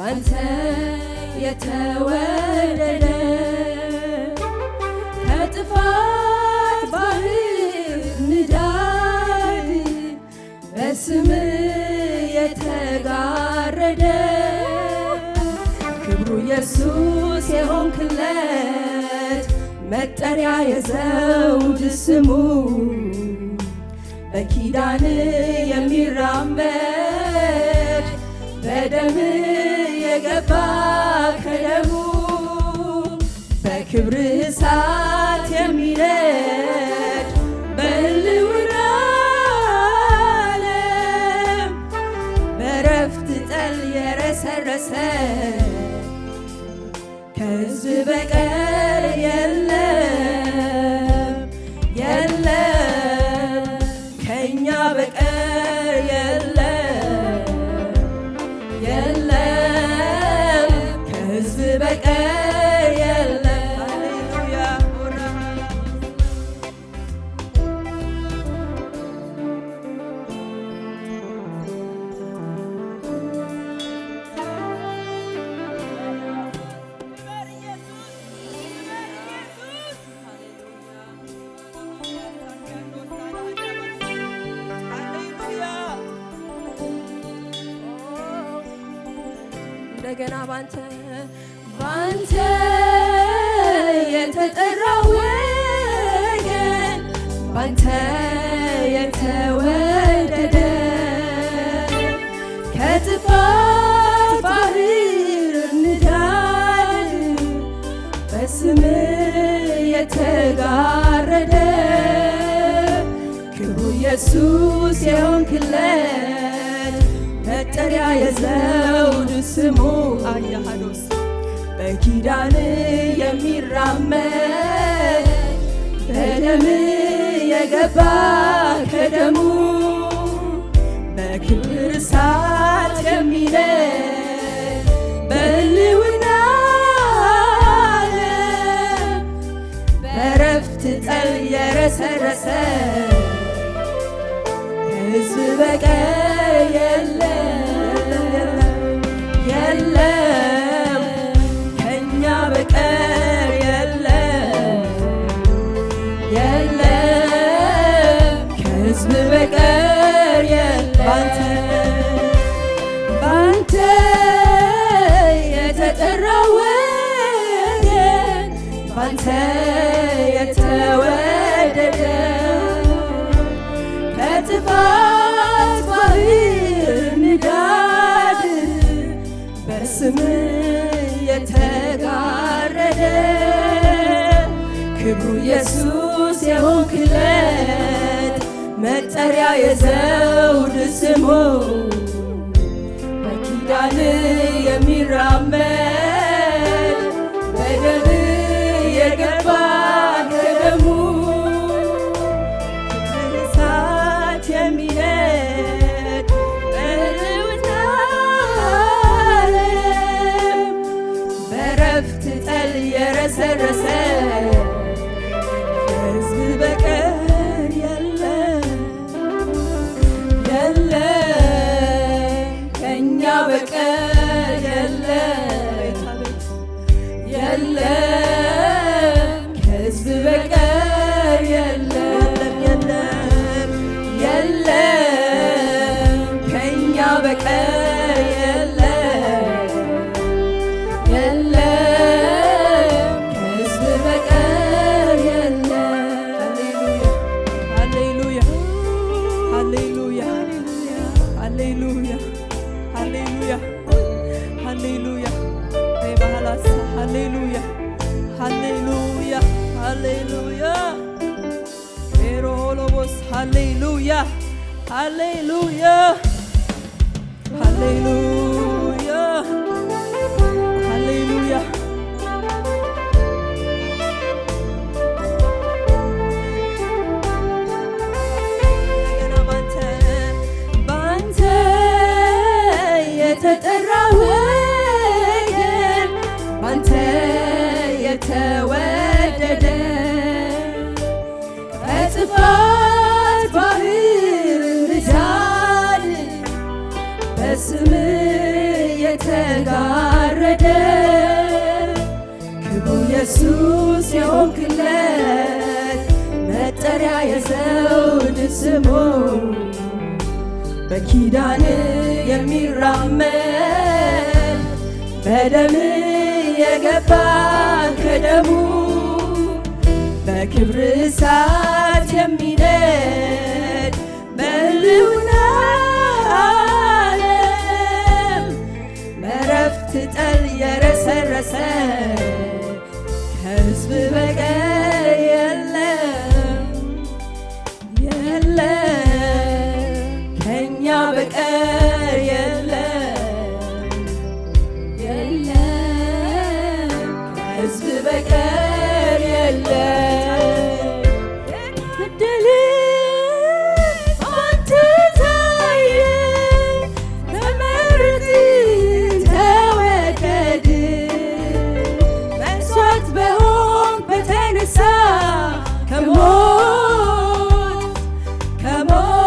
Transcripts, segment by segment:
ባንተ የተወደደ ከጥፋት ባህር ንዳድ በስም የተጋረደ ክብሩ ኢየሱስ የሆንክለት መጠሪያ የዘውድ ስሙ በኪዳን የሚራመድ በደም የገባ ከደሙ በክብር እሳት የሚነድ በሕልውና ዓለም በረፍት ጠል የረሰረሰ ከሕዝብ በቀር የለም የለም ከእኛ በቀር የለም የለም ከሕዝብ በቀር የለም። ሃሌሉያ እንደገና ባንተ የተጠራው ወገን ባንተ የተወደደ ከጥፋት ባህር ንዳድ በስም የተጋረደ ክብሩ ኢየሱስ የሆንክለት መጠሪያ የዘውድ ስሙ አያሃዶስ በኪዳን የሚራመድ በደም የገባ ከደሙ በክብር እሳት የሚነድ በሕልውና ዓለም በረፍት ጠል የረሰረሰ ከሕዝብ በቀር የለም የለም ከእኛ በቀር የለም የለም ከሕዝብ በቀር የለም። ባንተ የተጠራው ወገን ባንተ የተወደደ ከጥፋት ባህር ንዳድ በስም የተጋረደ ክብሩ ኢየሱስ የሆንክለት መጠሪያ የዘውድ ስሙ በኪዳን የሚራመድ በደም የገባ ከደሙ እሳት የሚነድ በሕልውና ዓለም በረፍት ጠል የረሰረሰ ከሕዝብ በቀር የለም የለም ከእኛ በቀር የለም የለም ከሕዝብ በቀር የለም የለም የለም ከእኛ በቀር የለም የለም ከሕዝብ በቀር የለም። ሃሌሉያ ሃሌሉያ ሃሌሉያ ሃሌሉያ ሃሌሉያ በባህላስ ሃሌሉያ ሃሌሉያ ሃሌሉያ ኤሮሎቦስ ሃሌሉያ ሃሌሉያ ሃሌሉያ ሃሌሉያ ባንተ የተጠራው ወገን ባንተ የተወደደ ከጥፋት ባህር ንዳድ በስም የተጋ ኢየሱስ የሆንክለት መጠሪያ የዘውድ ስሙ በኪዳን የሚራመድ በደም የገባ ከደሙ በክብር እሳት የሚነድ በሕልውና ዓለም በዕረፍት ጠል የረሰረሰ ከሕዝብ በቀር የለም የለም ከእኛ በቀር የለም የለም ከሕዝብ በቀር የለም እድል አንተ ታየ ተመረጥ ተወደድ መስዋዕት በሆንክ በተነሳ ከሞት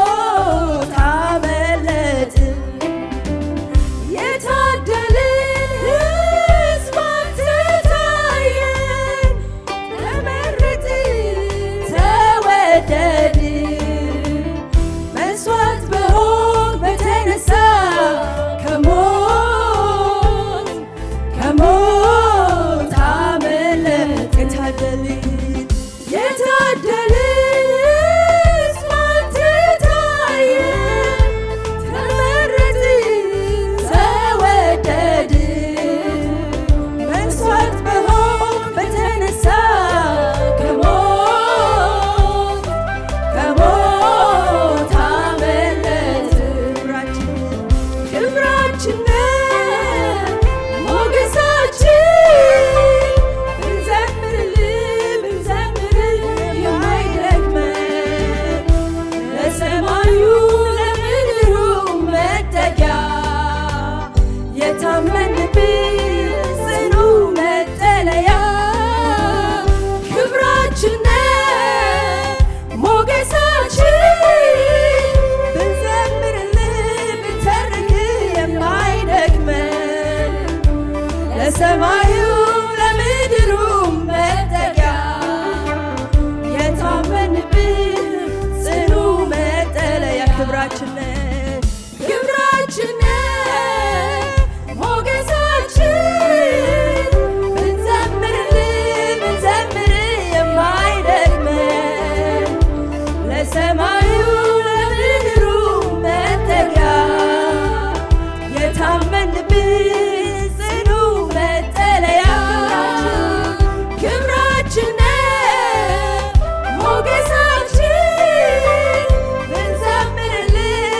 አመለጥ የታደልን ሕዝብ አንተ ታየን ተመረጥ ተወደድ መስዋዕት በሆንክ በተነሳ ከሞት አመለጥ የታደልን ሕዝብ አንተ ታየን ተመረጥ ተወደድ መስዋዕት በሆንክ በተነሳ ከሞት አመለጥ ክብራችን ሞገሳችን ብንዘምርልህ የማይደክመን ለሰማዩ ለምድሩ መጠጊያ የታመንብህ ጽኑ መጠለያ ክብራችን ሞገሳችን ብንዘምርልህ ብንተርክ የማይደክመን ለሰማዩ ለምድሩ መጠጊያ የታመንብህ ጽኑ መጠለያ ክብራችን ሞገሳችን ብንዘምርልህ የማይደክመን ለሰማዩ ለምድሩ መጠጊያ የታመንብህ ጽኑ መጠለያ ክብራችን ሞገሳችን ብንዘምርልህ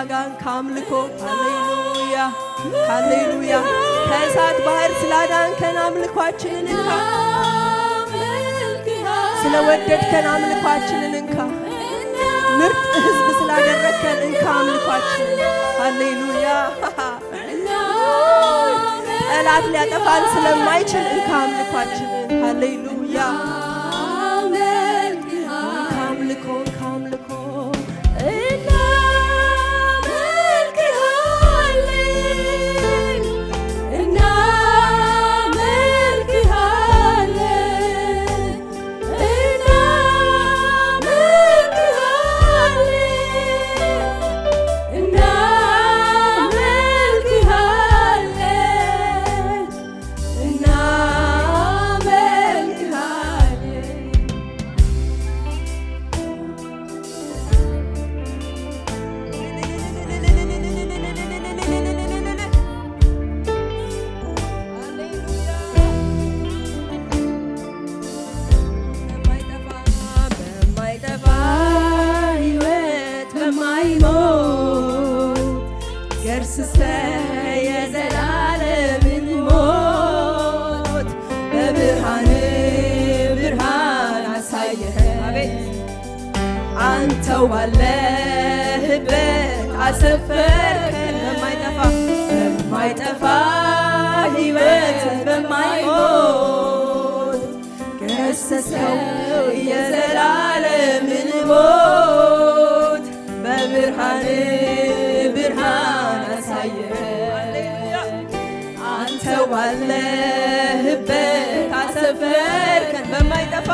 ስላረጋጋን ከአምልኮ ሃሌሉያ ሃሌሉያ ከእሳት ባህር ስላዳንከን አምልኳችንን እንካ ስለወደድከን አምልኳችንን እንካ ምርጥ ሕዝብ ስላደረከን እንካ አምልኳችንን ሃሌሉያ ጠላት ሊያጠፋን ስለማይችል እንካ አምልኳችንን ሃሌሉያ ካምልኮ ካምልኮ ገርስሰ የዘላለምን ሞት በብርሃን ብርሃን አሳየኸን አቤት አንተው ባለህበት አሰፈርከን በማይጠፋ ሕይወት በማይሞት ገሰስከው የዘላለምን ሞት በብርሃን ብርሃን አሳየኸን አንተው ባለህበት አሰፈርከን በማይጠፋ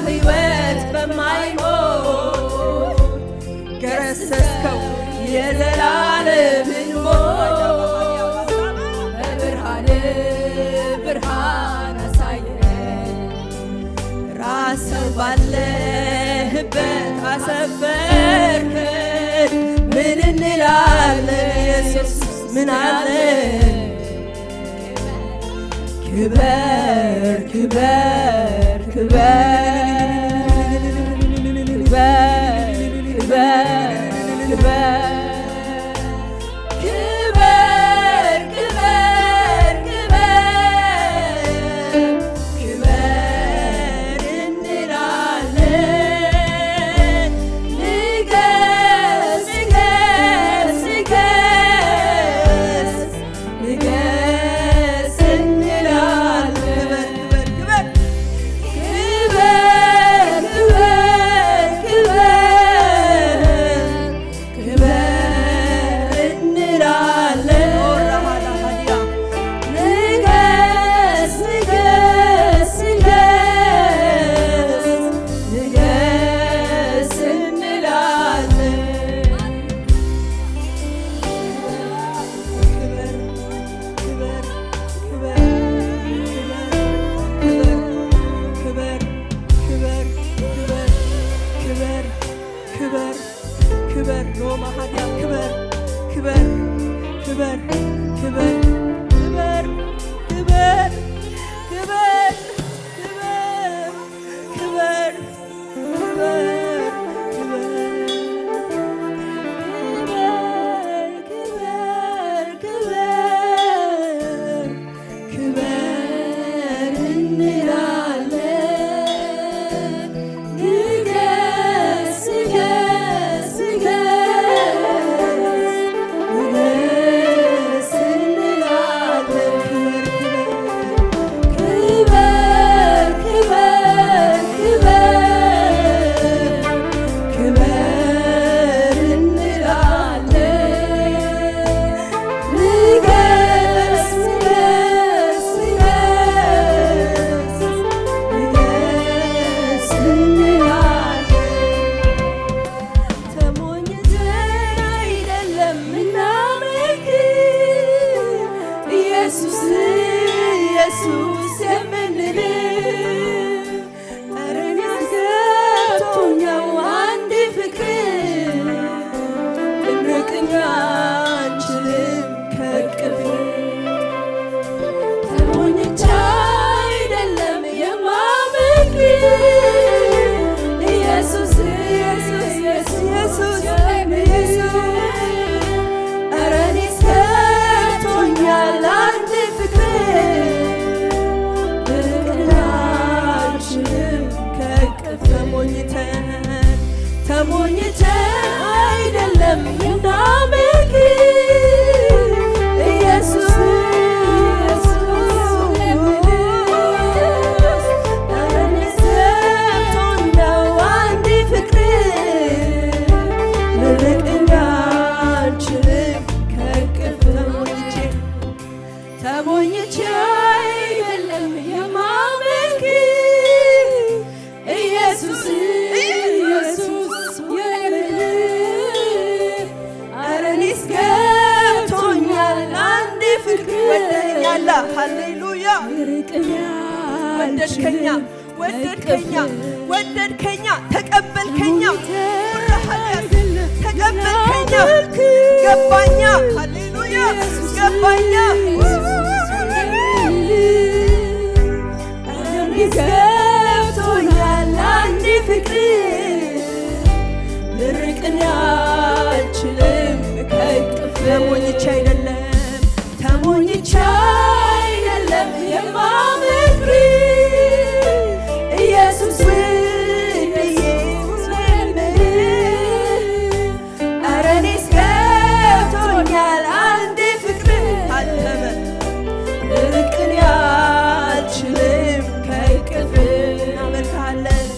ሕይወት በማይሞት ገረሰስከው የዘላለምን ሞት በብርሃን ብርሃን አሳየኸን ራስህ ባለህበት አሰፈርከን ምን እንላለን ኢየሱስ ምን አለን ክበር ክበር ክበር ክበር ክበር ወደድከኛ ወደድከኛ ወደድከኛ ተቀበልከኛ ተቀበልከኛ ገባኛ ሃሌሉያ ገባኛ ገብቶኛል አንድ ፍቅር ልርቅን አልችልም ከእቅፍ ተሞኝቼ አይደለም የማመልክ ኢየሱስ ውድዬ ኧረ እኔስ ገብቶኛል አንድ ፍቅር አለመ ልርቅን አልችልም ከእቅፍ እናመልክሃለን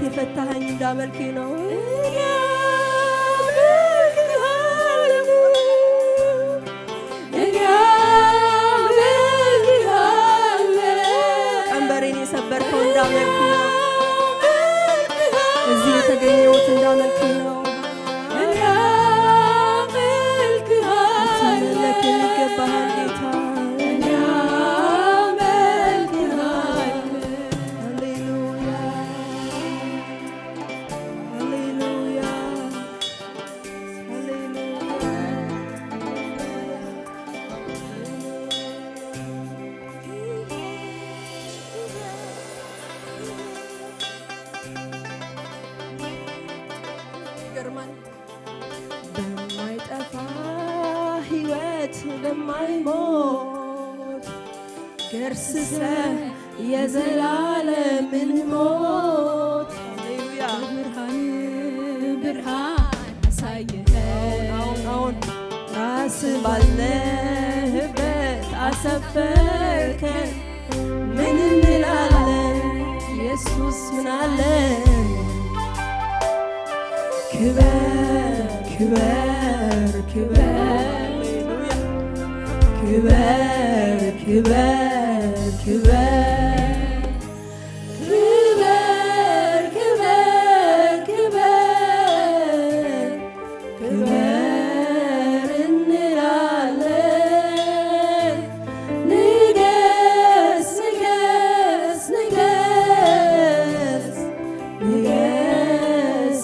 የፈታኸኝ እንዳመልክ ነው ቀንበሬን የሰበርከው እንዳመልክ ነው እዚህ የተገኘሁት እንዳመልክ ነው ልትመለክ የሚገባሃል ጌታ በማይጠፋ ሕይወት በማይሞት ገርስሰ የዘላለምን ሞት ሃሌሉያ ብርሃን አሳየኸን አሁን ራስ ባለህበት አሰፈርከን ምን እንላለን ኢየሱስ ምን አለን ክበር ክበር ክበር ክበር ክበር ክበር ክበር ክበር ክበር እንላለን ንገስ ንገስ ንገስ ንገስ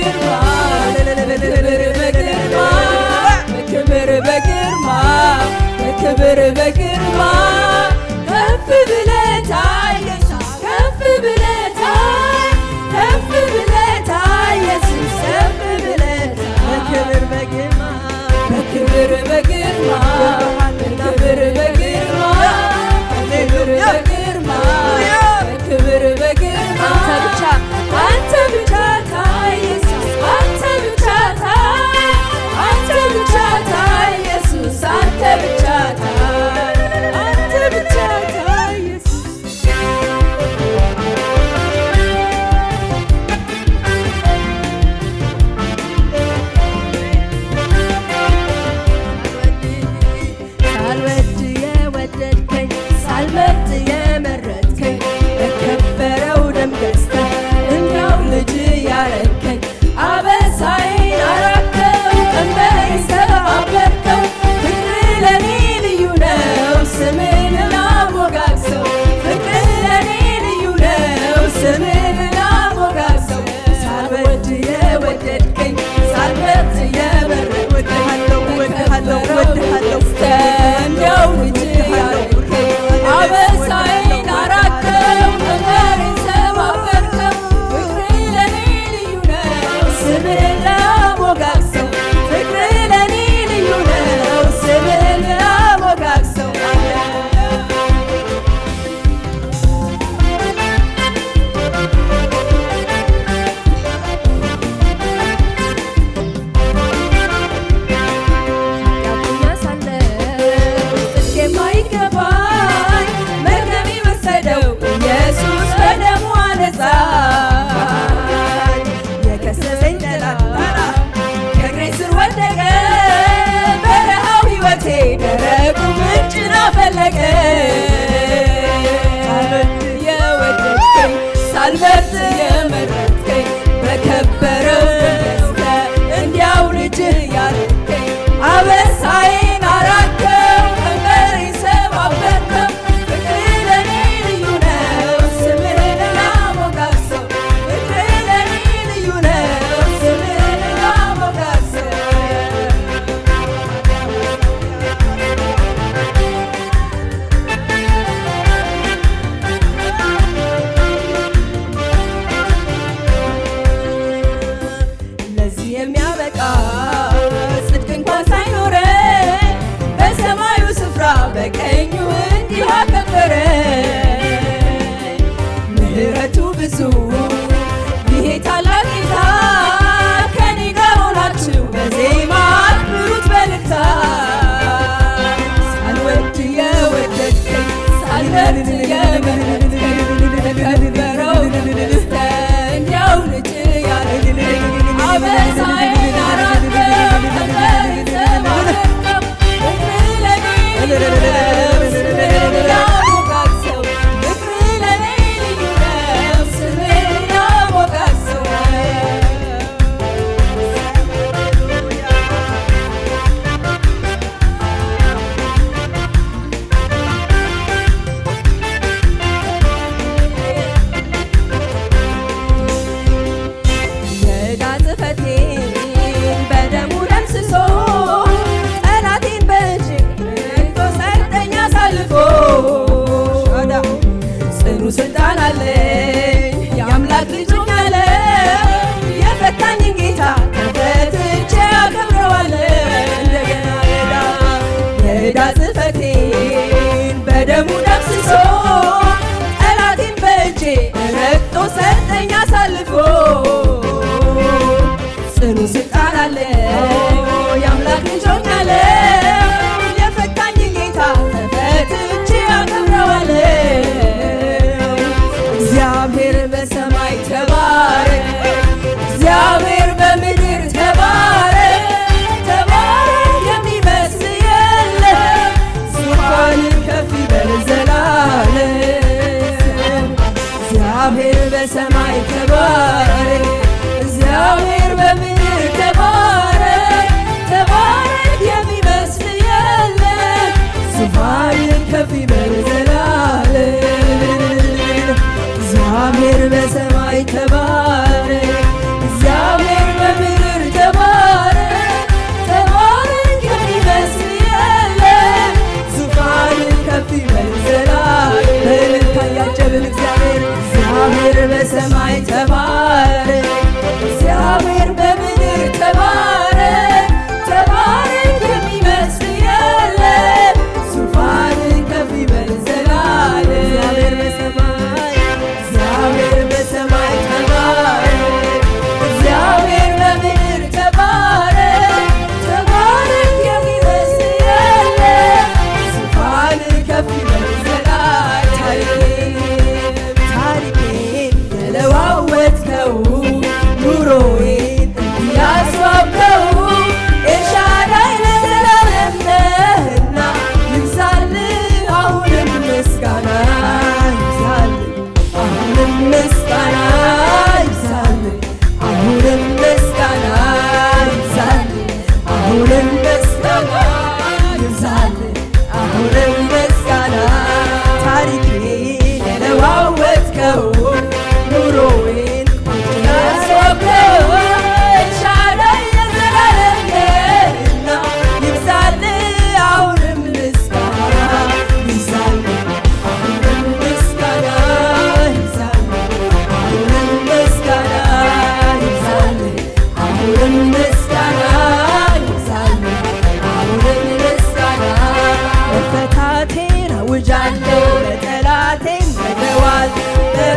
በግርማ በክብር በግርማ በክብር በግርማ ከፍ ብለህ ታይ ኢየሱስ ከፍ ብለህ ታይ ከፍ ብለህ ታይ ኢየሱስ ከፍ ብለህ ታይ በክብር በግርማ በክብር በግርማ በክብር በግርማ በክብር በግርማ በክብር በግርማ አንተ ብቻ ታይ ኢየሱስ አንተ ብቻ ታይ አንተ ብቻ ታይ ኢየሱስ አንተ ብቻ ታይ አንተ ብቻ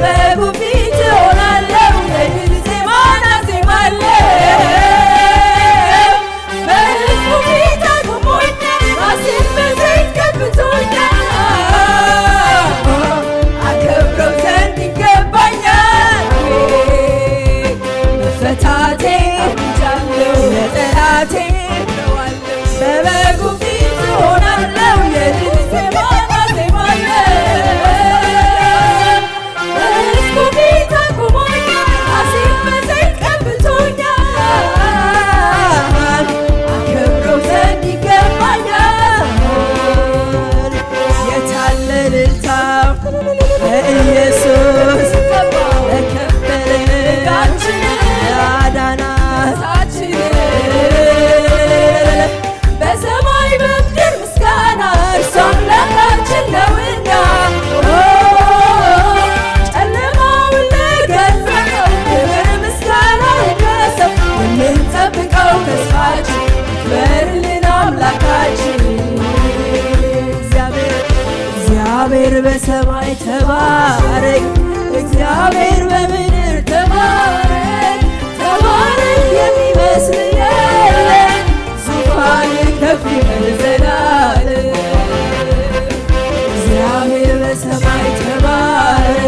በበጉ ፊት እሆናለሁ የድል ዜማን አዜማለሁ በሕዝቡ ፊት አቁሞኛል ራሴን በዘይት ቀብቶኛል አከብረው ዘንድ ይገባኛል መፈታቴ አውጃለሁ ለጠላቴ በበጉ ፊት እሆናለሁ የድል ዜማን አዜማለሁ በሕዝቡ ፊት አቁሞኛል ራሴን በዘይት ቀብቶኛል አከብረው ዘንድ ይገባኛል የታለ እልልታው ለኢየሱስ ለከበረ ያዳናት በሰማይ በምድር ምስጋና እርሱ አምላካችን ነውና ጨለማውን ለገፈፈው ክብር ምስጋና ይድረሰው የምንጠብቀው ተስፋችን ይክበርልን አምላካችን እግዚአብሔር በሰማይ ተባረክ እግዚአብሔር በምድር ተባረክ ተባረክ የሚመስል የለም ዙፋን ከፍ ይበል ዘላለም እግዚአብሔር በሰማይ ተባረክ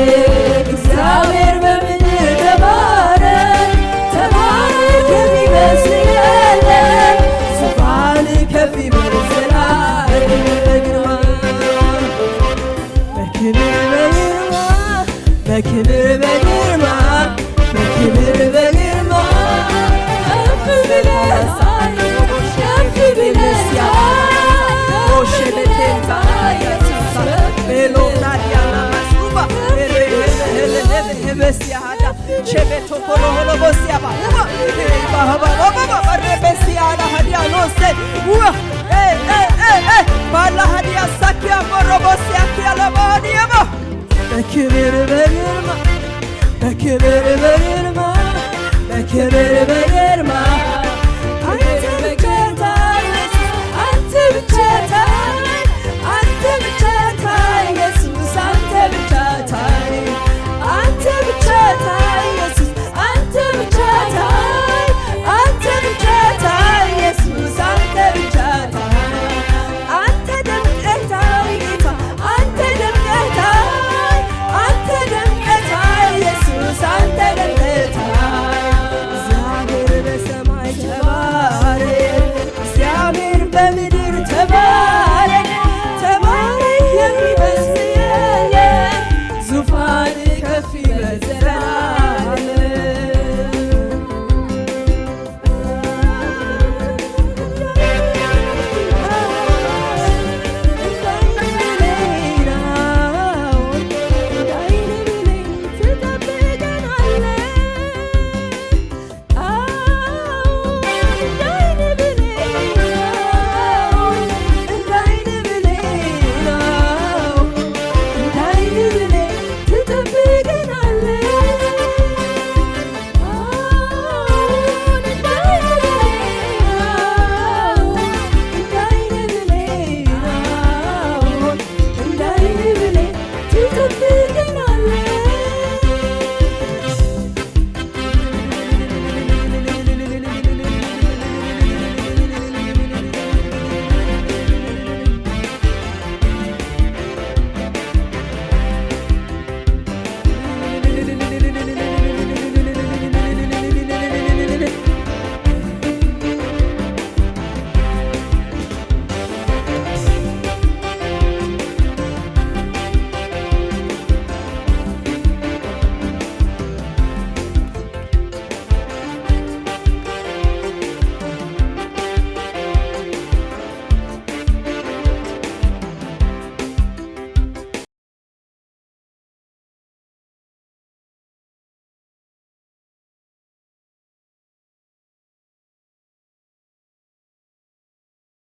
እግዚአብሔር በምድር ተባረክ ተባረክ የሚመስል የለም ዙፋን ከፍ ይበል ዘላለም በክብር በግርማ በክብር በግርማ ከፍ ብለህ ከፍ ብለህ በክብር በግርማ በክብር በግርማ